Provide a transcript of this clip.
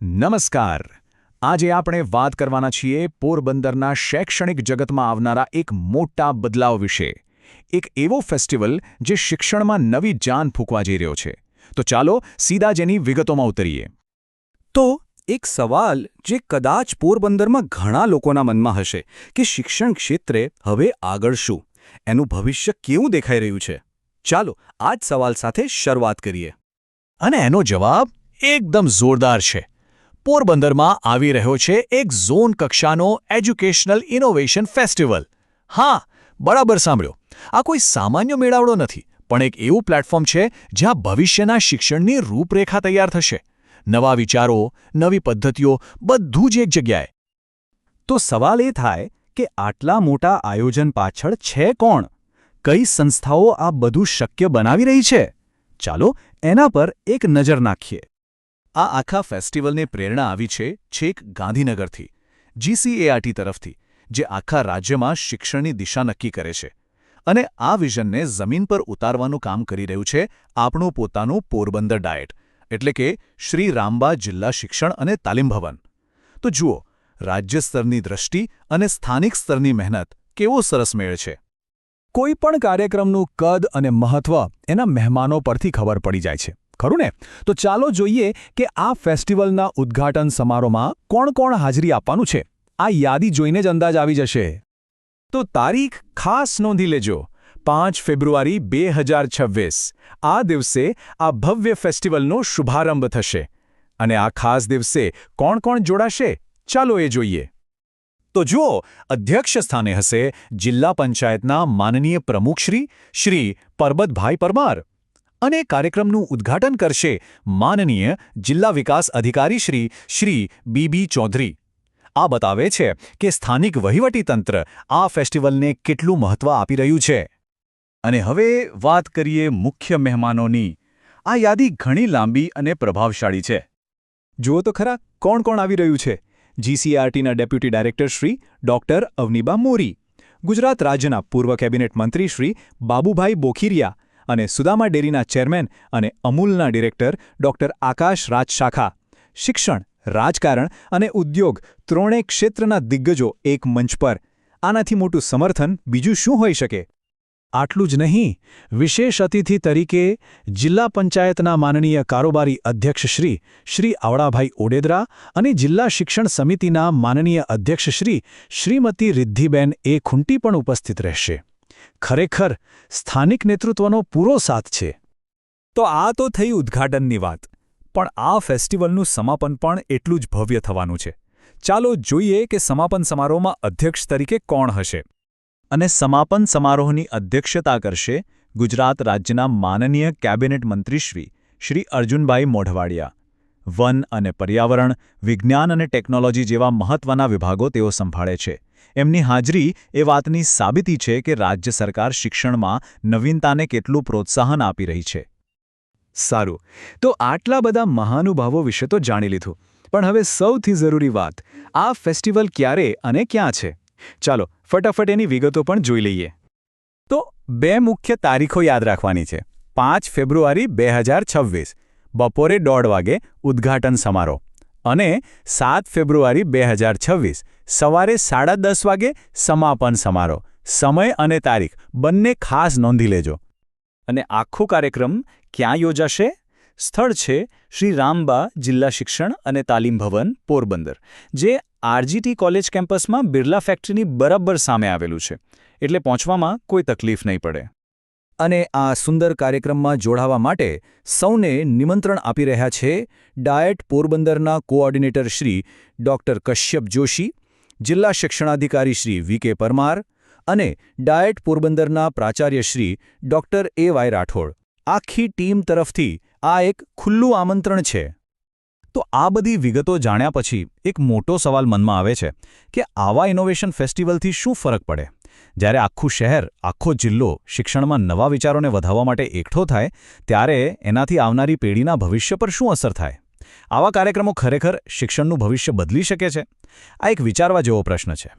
નમસ્કાર. આજે આપણે વાત કરવાના છીએ પોરબંદરના શૈક્ષણિક જગતમાં આવનારા એક મોટા બદલાવ વિશે. એક એવો ફેસ્ટિવલ જે શિક્ષણમાં નવી જાન ફૂંકવા જઈ રહ્યો છે. તો ચાલો સીધા જેની વિગતોમાં ઉતરીએ. તો એક સવાલ જે કદાચ પોરબંદરમાં ઘણા લોકોના મનમાં હશે કે શિક્ષણ ક્ષેત્રે હવે આગળ શું, એનું ભવિષ્ય કેવું દેખાઈ રહ્યું છે. ચાલો આ જ સવાલ સાથે શરૂઆત કરીએ. અને એનો જવાબ એકદમ જોરદાર છે. પોરબંદરમાં આવી રહ્યો છે એક ઝોન કક્ષાનો એજ્યુકેશનલ ઇનોવેશન ફેસ્ટિવલ. હા, બરાબર સાંભળ્યો. આ કોઈ સામાન્ય મેળાવડો નથી, પણ એક એવું પ્લેટફોર્મ છે જ્યાં ભવિષ્યના શિક્ષણની રૂપરેખા તૈયાર થશે. નવા વિચારો, નવી પદ્ધતિઓ, બધું જ એક જગ્યાએ. તો સવાલ એ થાય કે આટલા મોટા આયોજન પાછળ છે કોણ? કઈ સંસ્થાઓ આ બધું શક્ય બનાવી રહી છે? ચાલો એના પર એક નજર નાખીએ. આ આખા ફેસ્ટિવલની પ્રેરણા આવી છે છેક ગાંધીનગરથી, GCART તરફથી, જે આખા રાજ્યમાં શિક્ષણની દિશા નક્કી કરે છે. અને આ વિઝનને જમીન પર ઉતારવાનું કામ કરી રહ્યું છે આપણું પોતાનું પોરબંદર ડાયટ, એટલે કે શ્રી રામબા જિલ્લા શિક્ષણ અને તાલીમ ભવન. તો જુઓ, રાજ્ય સ્તરની દ્રષ્ટિ અને સ્થાનિક સ્તરની મહેનત કેવો સરસ મેળ છે. કોઈ પણ કાર્યક્રમનું કદ અને મહત્વ એના મહેમાનો પરથી ખબર પડી જાય છે, ખરું ને? તો ચાલો જોઈએ કે આ ફેસ્ટિવલના ઉદ્ઘાટન સમારોહમાં કોણ કોણ હાજરી આપવાનું છે. આ યાદી જોઈને જ અંદાજ આવી જશે. તો તારીખ ખાસ નોંધી લેજો, 5 ફેબ્રુઆરી 2026. આ દિવસે આ ભવ્ય ફેસ્ટિવલનો શુભારંભ થશે. અને આ ખાસ દિવસે કોણ કોણ જોડાશે, ચાલો એ જોઈએ. તો જુઓ, અધ્યક્ષ સ્થાને હશે જિલ્લા પંચાયતના માનનીય પ્રમુખશ્રી શ્રી પરબતભાઈ પરમાર. અને કાર્યક્રમનું ઉદ્ઘાટન કરશે માનનીય જિલ્લા વિકાસ અધિકારી શ્રી BB ચૌધરી. આ બતાવે છે કે સ્થાનિક વહીવટીતંત્ર આ ફેસ્ટિવલને કેટલું મહત્વ આપી રહ્યું છે. અને હવે વાત કરીએ મુખ્ય મહેમાનોની. આ યાદી ઘણી લાંબી અને પ્રભાવશાળી છે. જુઓ તો ખરા કોણ કોણ આવી રહ્યું છે. GCARTના deputy director Shri doctor Avniba મોરી, ગુજરાત રાજ્યના પૂર્વ કેબિનેટ મંત્રી શ્રી બાબુભાઈ બોખીરિયા અને સુદામા ડેરીના ચેરમેન અને અમૂલના ડિરેક્ટર ડોક્ટર આકાશ રાજશાખા. શિક્ષણ, રાજકારણ અને ઉદ્યોગ ત્રણેય ક્ષેત્રના દિગ્ગજો એક મંચ પર. આનાથી મોટું સમર્થન બીજું શું હોઈ શકે? આટલું જ નહીં, વિશેષ અતિથિ તરીકે જિલ્લા પંચાયતના માનનીય કારોબારી અધ્યક્ષ શ્રી આવડાભાઈ ઓડેદરા અને જિલ્લા શિક્ષણ સમિતિના માનનીય અધ્યક્ષ શ્રીમતી રિદ્ધિબેન એ ખુંટી પણ ઉપસ્થિત રહેશે. ખરેખર સ્થાનિક નેતૃત્વનો પૂરો સાથ છે. તો આ તો થઈ ઉદ્ઘાટનની વાત, પણ આ ફેસ્ટિવલનું સમાપન પણ એટલું જ ભવ્ય થવાનું છે. ચાલો જોઈએ કે સમાપન સમારોહમાં અધ્યક્ષ તરીકે કોણ હશે. અને સમાપન સમારોહની અધ્યક્ષતા કરશે ગુજરાત રાજ્યના માનનીય કેબિનેટ મંત્રી શ્રી અર્જુનભાઈ મોઢવાડિયા. વન અને પર્યાવરણ, વિજ્ઞાન અને ટેકનોલોજી જેવા મહત્વના વિભાગો તેઓ સંભાળે છે. એમની હાજરી એ વાતની સાબિતી છે કે રાજ્ય સરકાર શિક્ષણમાં નવીનતાને કેટલું પ્રોત્સાહન આપી રહી છે. સારું, તો આટલા બધા મહાનુભાવો વિશે તો જાણી લીધું, પણ હવે સૌથી જરૂરી વાત, આ ફેસ્ટિવલ ક્યારે અને ક્યાં છે? ચાલો ફટાફટ એની વિગતો પણ જોઈ લઈએ. તો 2 મુખ્ય તારીખો યાદ રાખવાની છે. 5 ફેબ્રુઆરી 2026 બપોરે 1:30 વાગે ઉદ્ઘાટન સમારોહ અને 7 ફેબ્રુઆરી 2026 સવારે 10:30 વાગે સમાપન સમારોહ. સમય અને તારીખ બંને ખાસ નોંધી લેજો. અને આખો કાર્યક્રમ ક્યાં યોજાશે? સ્થળ છે શ્રી રામબા જિલ્લા શિક્ષણ અને તાલીમ ભવન, પોરબંદર, જે RGT કોલેજ કેમ્પસમાં બિરલા ફેક્ટરીની બરાબર સામે આવેલું છે. એટલે પહોંચવામાં કોઈ તકલીફ નહીં પડે. અને આ સુંદર કાર્યક્રમમાં જોડાવા માટે સૌને નિમંત્રણ આપી રહ્યા છે ડાયટ પોરબંદરના કોઓર્ડિનેટર શ્રી ડોક્ટર કશ્યપ જોશી, જિલ્લા શિક્ષણાધિકારી શ્રી VK પરમાર અને ડાયટ પોરબંદરના પ્રાચાર્ય શ્રી ડોક્ટર AY રાઠોડ. આખી ટીમ તરફથી આ એક ખુલ્લું આમંત્રણ છે. તો આ બધી વિગતો જાણ્યા પછી એક મોટો સવાલ મનમાં આવે છે કે આવા ઇનોવેશન ફેસ્ટિવલથી શું ફરક પડે? જ્યારે આખું શહેર, આખો જિલ્લો શિક્ષણમાં નવા વિચારોને વધારવા માટે એકઠો થાય, ત્યારે એનાથી આવનારી પેઢીના ભવિષ્ય પર શું અસર થાય? આવા કાર્યક્રમો ખરેખર શિક્ષણનું ભવિષ્ય બદલી શકે છે? આ એક વિચારવા જેવો પ્રશ્ન છે.